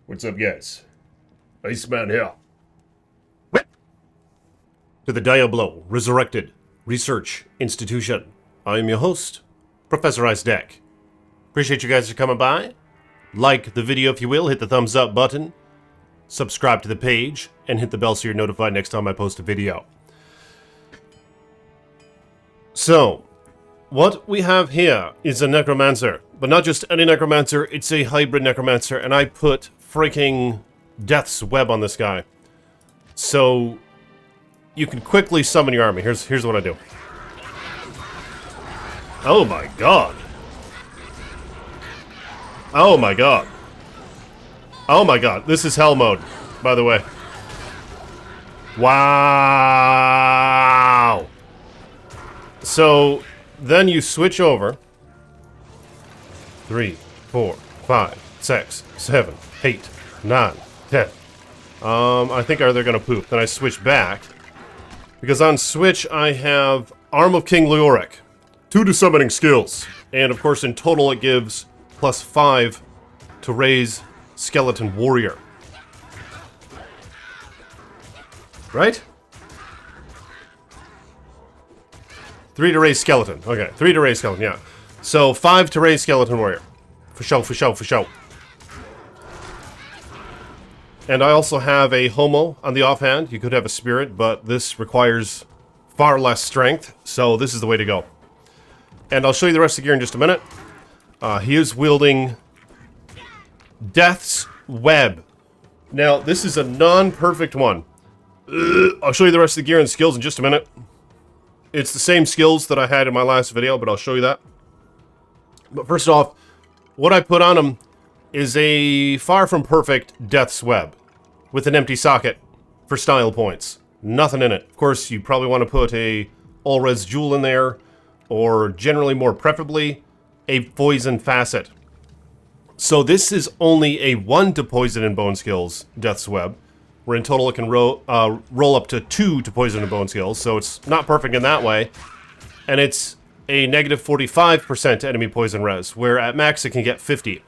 What's up, guys? Iceman here. To the Diablo Resurrected Research Institution. I am your host, Professor Isaac. Appreciate you guys for coming by. Like the video if you will, hit the thumbs up button, subscribe to the page, and hit the bell so you're notified next time I post a video. So, what we have here is a necromancer, but not just any necromancer, it's a hybrid necromancer, and I put freaking Death's Web on this guy. So, you can quickly summon your army. Here's what I do. Oh my god. Oh my god. Oh my god. This is hell mode, by the way. Wow. So, then you switch over. 3, 4, 5, 6, 7, 8, 9, 10. I think they're gonna poop. Then I switch back. Because on Switch, I have Arm of King Leoric. 2 to summoning skills. And of course, in total, it gives +5 to raise Skeleton Warrior. Right? 3 to raise Skeleton. Okay, 3 to raise Skeleton, yeah. So, 5 to raise Skeleton Warrior. For show, for show, for show. And I also have a Homo on the offhand. You could have a Spirit, but this requires far less strength, so this is the way to go. And I'll show you the rest of the gear in just a minute. He is wielding Death's Web. Now, this is a non-perfect one. I'll show you the rest of the gear and skills in just a minute. It's the same skills that I had in my last video, but I'll show you that. But first off, what I put on him is a far from perfect Death's Web with an empty socket for style points. Nothing in it. Of course, you probably want to put a all-res jewel in there, or generally more preferably, a poison facet. So this is only a 1 to poison and bone skills Death's Web, where in total it can roll up to 2 to poison and bone skills, so it's not perfect in that way. And it's a negative 45% enemy poison res, where at max it can get 50.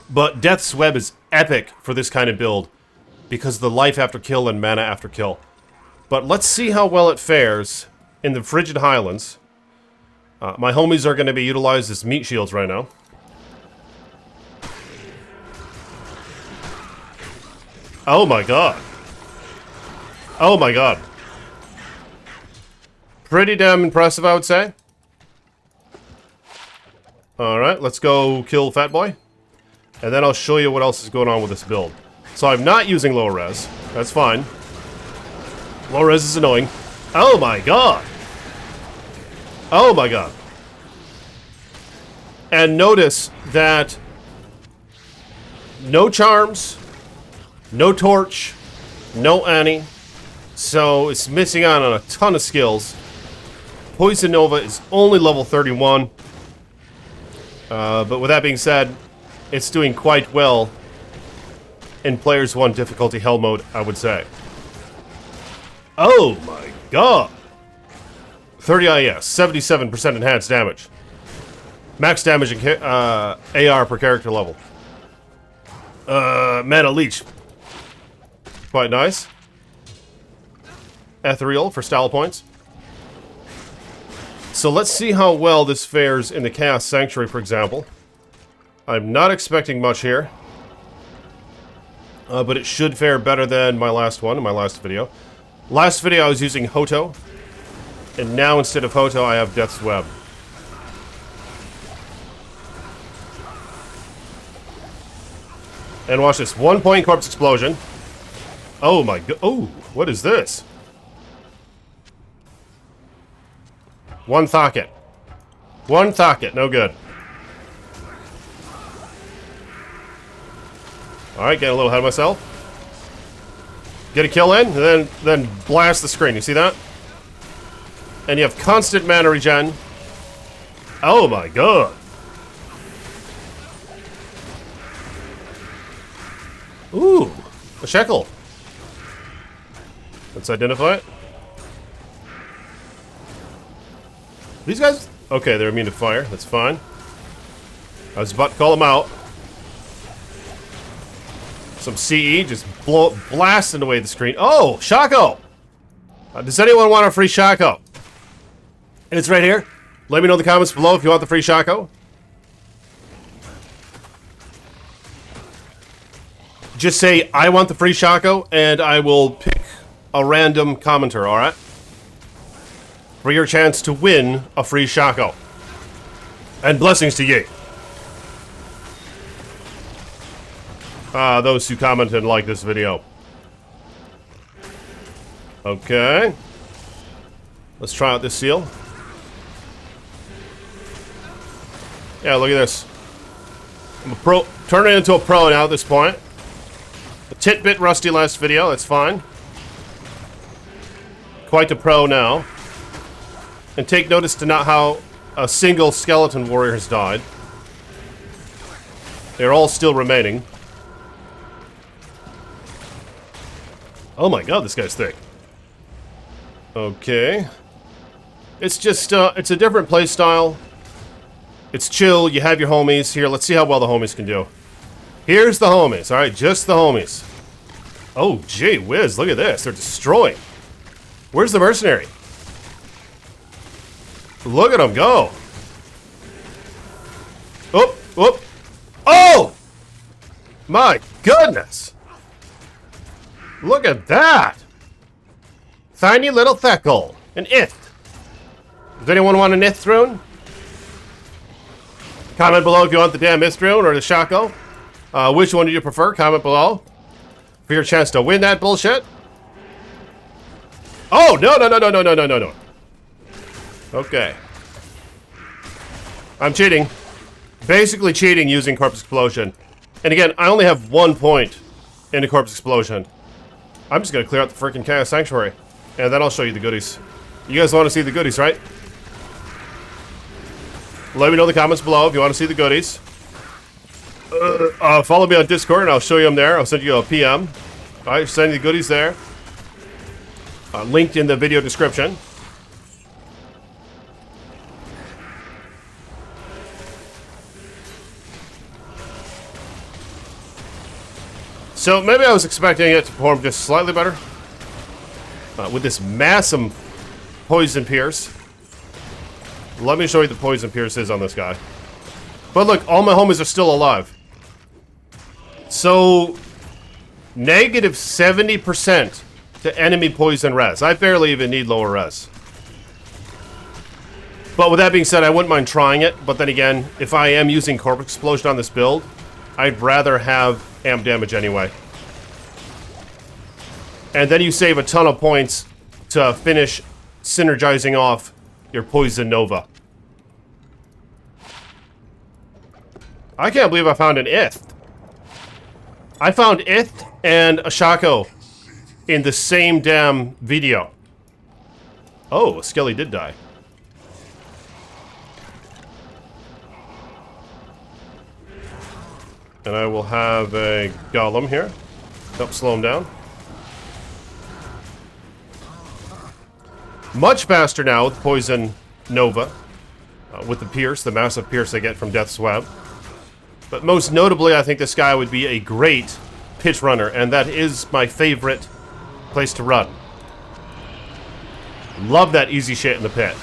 But Death's Web is epic for this kind of build, because of the life after kill and mana after kill. But let's see how well it fares in the Frigid Highlands. My homies are going to be utilized as meat shields right now. Oh my god. Oh my god. Pretty damn impressive, I would say. Alright, let's go kill Fat Boy. And then I'll show you what else is going on with this build. So I'm not using low res. That's fine. Low res is annoying. Oh my god! Oh my god. And notice that no charms, no torch, no Annie. So it's missing out on a ton of skills. Poison Nova is only level 31. But with that being said, it's doing quite well in Players 1 difficulty hell mode, I would say. Oh my god! 30 IS, 77% enhanced damage. Max damage in AR per character level. Mana Leech. Quite nice. Ethereal for style points. So let's see how well this fares in the Chaos Sanctuary, for example. I'm not expecting much here. But it should fare better than my last one, in my last video. Last video I was using Hoto. And now instead of Hoto I have Death's Web. And watch this. 1 point corpse explosion. Oh my god. Oh, what is this? 1 Thocket. 1 Thocket, no good. Alright, getting a little ahead of myself. Get a kill in, and then blast the screen. You see that? And you have constant mana regen. Oh my god. Ooh, a shekel. Let's identify it. These guys? Okay, they're immune to fire. That's fine. I was about to call them out. Some CE, just blasting away the screen. Oh, Shaco! Does anyone want a free Shaco? And it's right here. Let me know in the comments below if you want the free Shaco. Just say, I want the free Shaco, and I will pick a random commenter, alright? For your chance to win a free Shaco. And blessings to ye. Those who commented and liked this video. Okay. Let's try out this seal. Yeah, look at this. I'm a pro. Turning into a pro now at this point. A tit-bit rusty last video, that's fine. Quite a pro now. And take notice to not how a single skeleton warrior has died. They're all still remaining. Oh my god, this guy's thick. Okay. It's just, it's a different playstyle. It's chill, you have your homies. Here, let's see how well the homies can do. Here's the homies, alright, just the homies. Oh, gee whiz, look at this. They're destroying. Where's the mercenary? Look at him go. Oop, oop. Oh! My goodness! Look at that! Tiny little Theckle. An Ith. Does anyone want an Ith rune? Comment below if you want the damn Ith rune or the Shaco. Which one do you prefer? Comment below. For your chance to win that bullshit. Oh, no, no, no, no, no, no, no, no, no. Okay. I'm cheating. Basically cheating using Corpse Explosion. And again, I only have 1 point in the Corpse Explosion. I'm just gonna clear out the freaking Chaos Sanctuary. And then I'll show you the goodies. You guys want to see the goodies, right? Let me know in the comments below if you want to see the goodies. Follow me on Discord and I'll show you them there. I'll send you a PM. Alright, send you the goodies there. Linked in the video description. So maybe I was expecting it to perform just slightly better. With this massive Poison Pierce. Let me show you the Poison Pierce is on this guy. But look, all my homies are still alive. So, negative 70% to enemy poison res. I barely even need lower res. But with that being said, I wouldn't mind trying it. But then again, if I am using Corpse Explosion on this build, I'd rather have amp damage anyway. And then you save a ton of points to finish synergizing off your Poison Nova. I can't believe I found an Ith. I found Ith and a Shaco in the same damn video. Oh, Skelly did die. And I will have a Golem here. Help slow him down. Much faster now with Poison Nova. With the Pierce, the massive Pierce I get from Death's Web. But most notably, I think this guy would be a great pit runner, and that is my favorite place to run. Love that easy shit in the pit.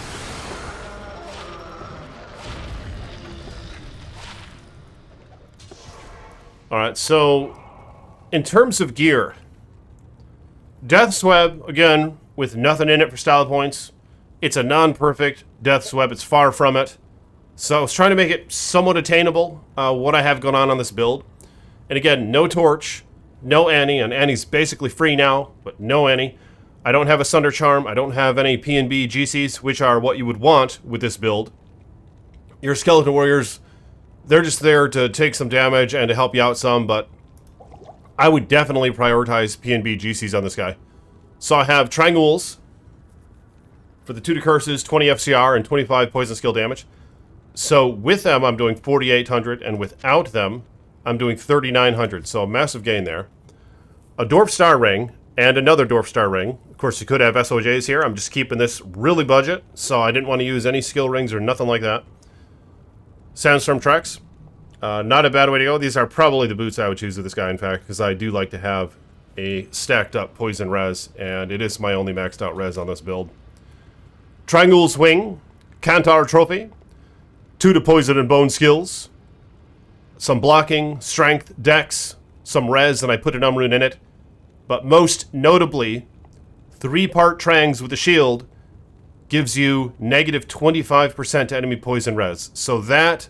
Alright, so in terms of gear, Death's Web, again, with nothing in it for style points. It's a non-perfect Death's Web, it's far from it. So I was trying to make it somewhat attainable, what I have going on this build. And again, no Torch, no Annie, and Annie's basically free now, but no Annie. I don't have a Sunder Charm, I don't have any P&B GCs, which are what you would want with this build. Your Skeleton Warriors, they're just there to take some damage and to help you out some, but I would definitely prioritize P&B GCs on this guy. So I have Triangles for the 2 to curses, 20 FCR, and 25 poison skill damage. So with them, I'm doing 4,800, and without them, I'm doing 3,900. So a massive gain there. A Dwarf Star Ring, and another Dwarf Star Ring. Of course, you could have SOJs here. I'm just keeping this really budget, so I didn't want to use any skill rings or nothing like that. Sandstorm Tracks. Not a bad way to go. These are probably the boots I would choose with this guy, in fact, because I do like to have a stacked up poison res, and it is my only maxed out res on this build. Triangle Swing, Kantar Trophy, 2 to poison and bone skills, some blocking, strength, dex, some res, and I put an rune in it. But most notably, 3-part trangs with a shield gives you negative 25% enemy poison res. So that,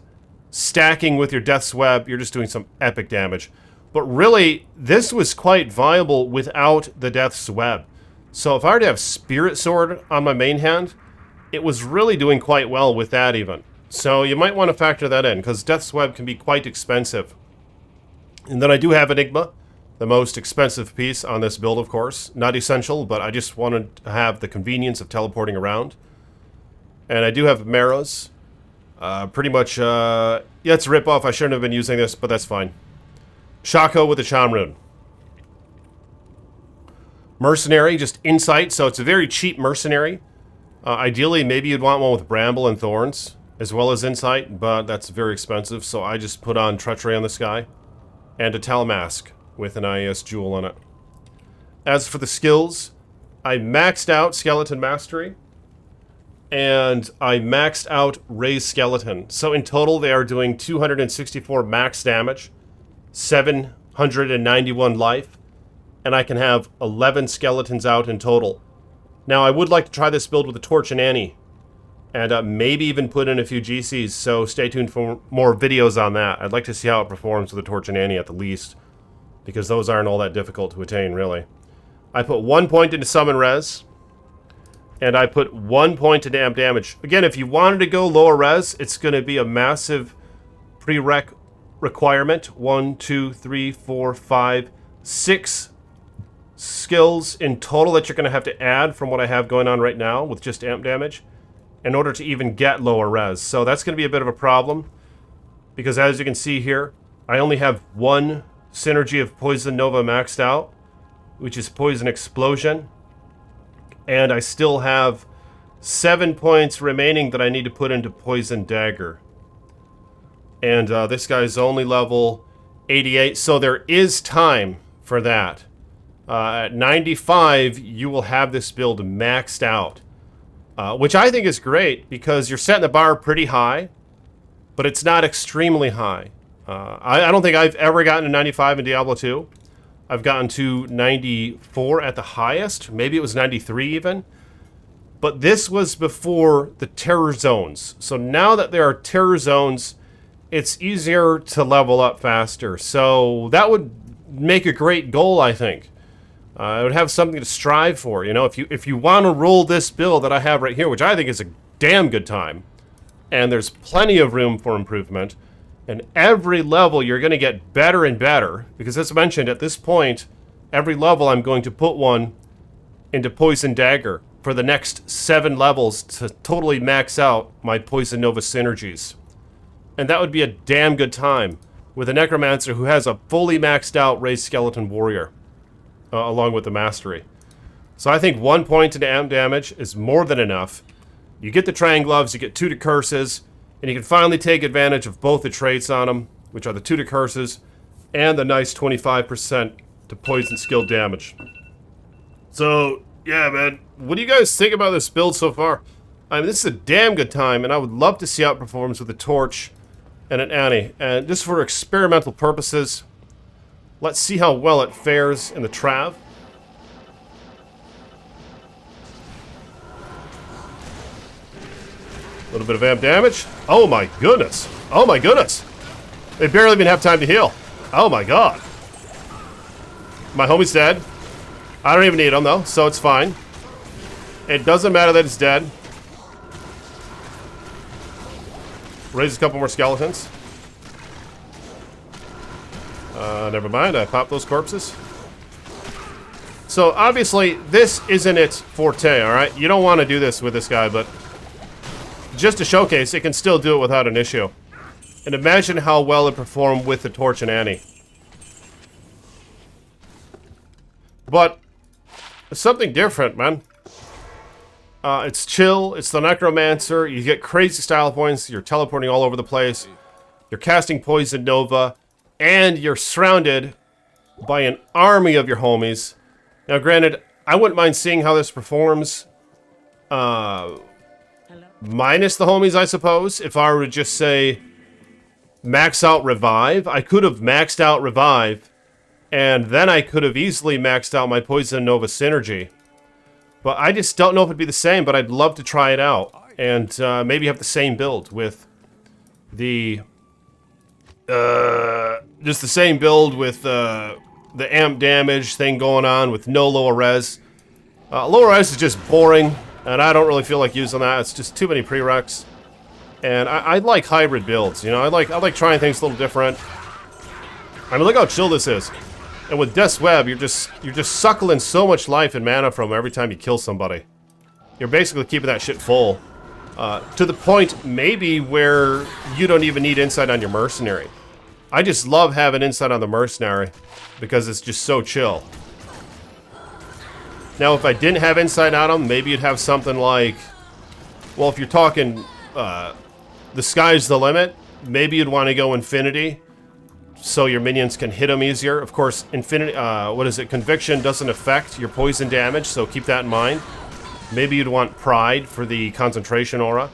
stacking with your Death's Web, you're just doing some epic damage. But really, this was quite viable without the Death's Web. So if I were to have Spirit Sword on my main hand, it was really doing quite well with that even. So you might want to factor that in, because Death's Web can be quite expensive. And then I do have Enigma, the most expensive piece on this build, of course. Not essential, but I just wanted to have the convenience of teleporting around. And I do have Maros. Pretty much, yeah, it's a ripoff. I shouldn't have been using this, but that's fine. Shaco with the Charm Rune. Mercenary, just Insight, so it's a very cheap Mercenary. Ideally, maybe you'd want one with Bramble and Thorns, as well as Insight, but that's very expensive, so I just put on Treachery on this guy. And a Talmask with an IES Jewel on it. As for the skills, I maxed out Skeleton Mastery, and I maxed out Raise Skeleton. So in total, they are doing 264 max damage, 791 life, and I can have 11 skeletons out in total. Now, I would like to try this build with a Torch and Annie, and maybe even put in a few GCs, so stay tuned for more videos on that. I'd like to see how it performs with a Torch and Annie at the least, because those aren't all that difficult to attain, really. I put 1 point into Summon Res, and I put 1 point into Amp Damage. Again, if you wanted to go lower res, it's going to be a massive prereq requirement. 1, 2, 3, 4, 5, 6 skills in total that you're going to have to add from what I have going on right now with just Amp Damage in order to even get lower res. So that's going to be a bit of a problem, because as you can see here, I only have 1 synergy of Poison Nova maxed out, which is Poison Explosion, and I still have 7 points remaining that I need to put into Poison Dagger. And this guy's only level 88, so there is time for that. At 95, you will have this build maxed out, which I think is great, because you're setting the bar pretty high, but it's not extremely high. I don't think I've ever gotten to 95 in Diablo 2. I've gotten to 94 at the highest. Maybe it was 93 even. But this was before the terror zones. So now that there are terror zones, it's easier to level up faster. So that would make a great goal, I think. I would have something to strive for. You know, if you want to roll this build that I have right here, which I think is a damn good time, and there's plenty of room for improvement, and every level you're going to get better and better, because as mentioned, at this point, every level I'm going to put one into Poison Dagger for the next 7 levels to totally max out my Poison Nova synergies. And that would be a damn good time with a Necromancer who has a fully maxed out Raised Skeleton Warrior, along with the Mastery. So I think 1 point into Amp Damage is more than enough. You get the Triangle Gloves, you get 2 to Curses, and you can finally take advantage of both the traits on them, which are the 2 to Curses and the nice 25% to Poison Skill damage. So, yeah, man, what do you guys think about this build so far? I mean, this is a damn good time, and I would love to see how it performs with a Torch and an Annie. And just for experimental purposes, let's see how well it fares in the Trav. A little bit of amp damage. Oh my goodness. Oh my goodness. They barely even have time to heal. Oh my god. My homie's dead. I don't even need him though, so it's fine. It doesn't matter that it's dead. Raise a couple more skeletons. Never mind, I popped those corpses. So obviously, this isn't its forte, alright? You don't want to do this with this guy, but just to showcase, it can still do it without an issue. And imagine how well it performed with the Torch and Annie. But it's something different, man. It's chill, it's the Necromancer, you get crazy style points, you're teleporting all over the place. You're casting Poison Nova, and you're surrounded by an army of your homies. Now, granted, I wouldn't mind seeing how this performs minus the homies, I suppose. If I were to just say max out Revive, I could have maxed out Revive, and then I could have easily maxed out my Poison Nova synergy. But I just don't know if it'd be the same, but I'd love to try it out. And maybe have the same build with the... just the same build with the amp damage thing going on with no lower res. Lower res is just boring, and I don't really feel like using that. It's just too many prereqs. And I like hybrid builds, you know? I like trying things a little different. I mean, look how chill this is. And with Death's Web, you're just suckling so much life and mana from every time you kill somebody. You're basically keeping that shit full. To the point, maybe, where you don't even need insight on your mercenary. I just love having insight on the mercenary because it's just so chill. Now, if I didn't have insight on them, maybe you'd have something like... Well, if you're talking the sky's the limit, maybe you'd want to go Infinity so your minions can hit them easier. Of course, Infinity... what is it? Conviction doesn't affect your poison damage, so keep that in mind. Maybe you'd want Pride for the concentration aura.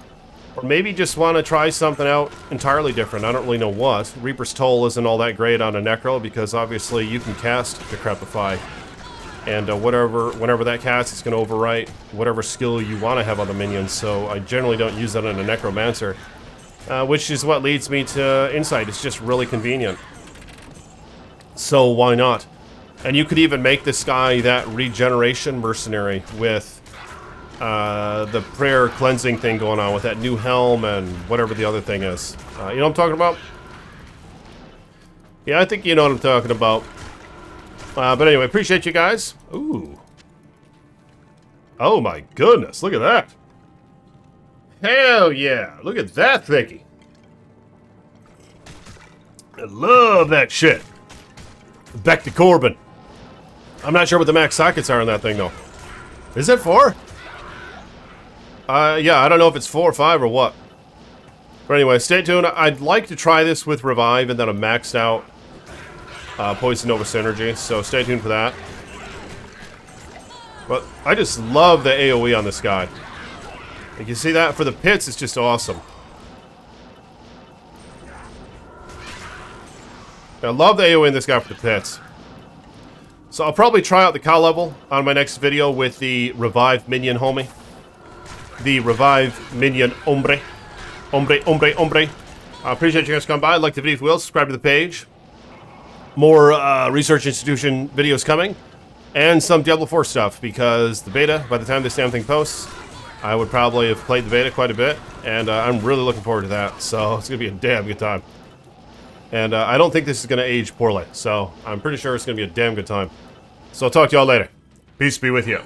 Or maybe just want to try something out entirely different. I don't really know what. Reaper's Toll isn't all that great on a Necro because obviously you can cast Decrepify. And whenever that casts, it's going to overwrite whatever skill you want to have on the minions. So I generally don't use that on a Necromancer. Which is what leads me to Insight. It's just really convenient. So why not? And you could even make this guy that regeneration mercenary with the prayer cleansing thing going on with that new helm and whatever the other thing is. You know what I'm talking about? Yeah, I think you know what I'm talking about. But anyway, appreciate you guys. Ooh. Oh my goodness, look at that. Hell yeah, look at that thickie. I love that shit. Back to Corbin. I'm not sure what the max sockets are on that thing though. Is it 4? Yeah, I don't know if it's 4 or 5 or what. But anyway, stay tuned. I'd like to try this with Revive and then a maxed out Poison Nova synergy, so stay tuned for that. But I just love the AoE on this guy. Like, you see that? For the pits, it's just awesome. I love the AoE in this guy for the pits. So I'll probably try out the cow level on my next video with the Revive Minion homie. The Revive Minion Hombre. Hombre. I appreciate you guys coming by. Like the video if you will. Subscribe to the page. More Research Institution videos coming. And some Diablo 4 stuff. Because the beta, by the time this damn thing posts, I would probably have played the beta quite a bit. And I'm really looking forward to that. So it's going to be a damn good time. And I don't think this is going to age poorly. So I'm pretty sure it's going to be a damn good time. So I'll talk to y'all later. Peace be with you.